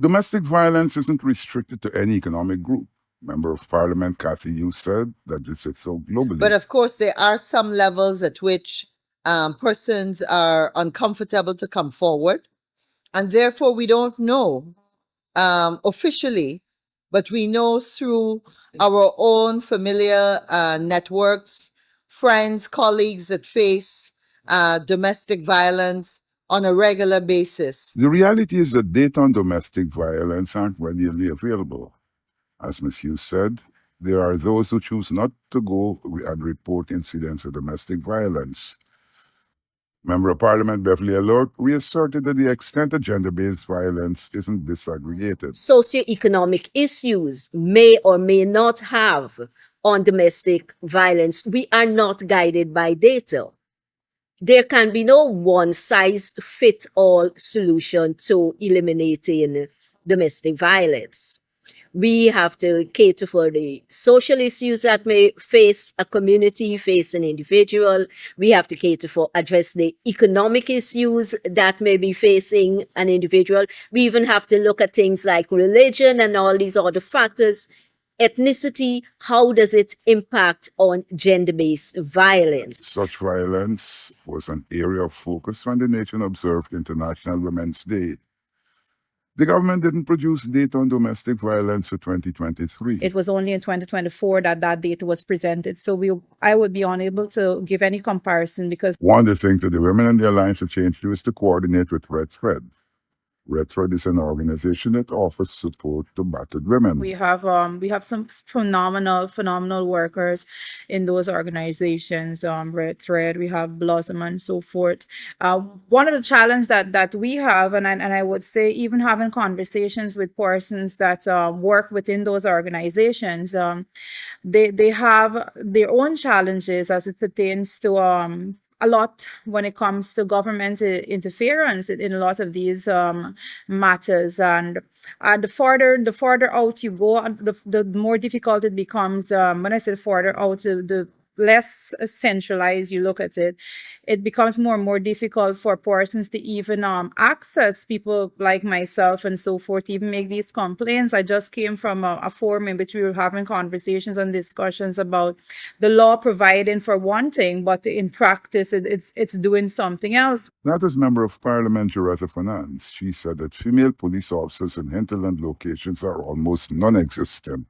Domestic violence isn't restricted to any economic group. Member of Parliament Cathy Hughes said that this is so globally. But of course, there are some levels at which persons are uncomfortable to come forward. And therefore, we don't know officially, but we know through our own familiar networks, friends, colleagues that face domestic violence on a regular basis. The reality is that data on domestic violence aren't readily available. As Ms. Hughes said, there are those who choose not to go and report incidents of domestic violence. Member of Parliament Beverly Alort reasserted that the extent of gender-based violence isn't disaggregated. Socioeconomic issues may or may not have on domestic violence. We are not guided by data. There can be no one-size-fits-all solution to eliminating domestic violence. We have to cater for the social issues that may face a community, face an individual. We have to cater for address the economic issues that may be facing an individual. We even have to look at things like religion and all these other factors. Ethnicity, how does it impact on gender-based violence? Such violence was an area of focus when the nation observed International Women's Day. The government didn't produce data on domestic violence for 2023. It was only in 2024 that that data was presented. So I would be unable to give any comparison because one of the things that the Women in the Alliance for Change do is to coordinate with Red Thread. Red Thread is an organization that offers support to battered women. we have some phenomenal workers in those organizations. Red Thread, we have Blossom, and so forth. One of the challenges that we have, and I would say even having conversations with persons that work within those organizations, they have their own challenges as it pertains to a lot when it comes to government interference in a lot of these matters, and the farther out you go, the more difficult it becomes. When I say farther out, the less centralized you look at it, it becomes more and more difficult for persons to even access people like myself and so forth, even make these complaints. I just came from a forum in which we were having conversations and discussions about the law providing for one thing, but in practice it's doing something else. That as Member of Parliament Loretta Finance, she said that female police officers in hinterland locations are almost non-existent.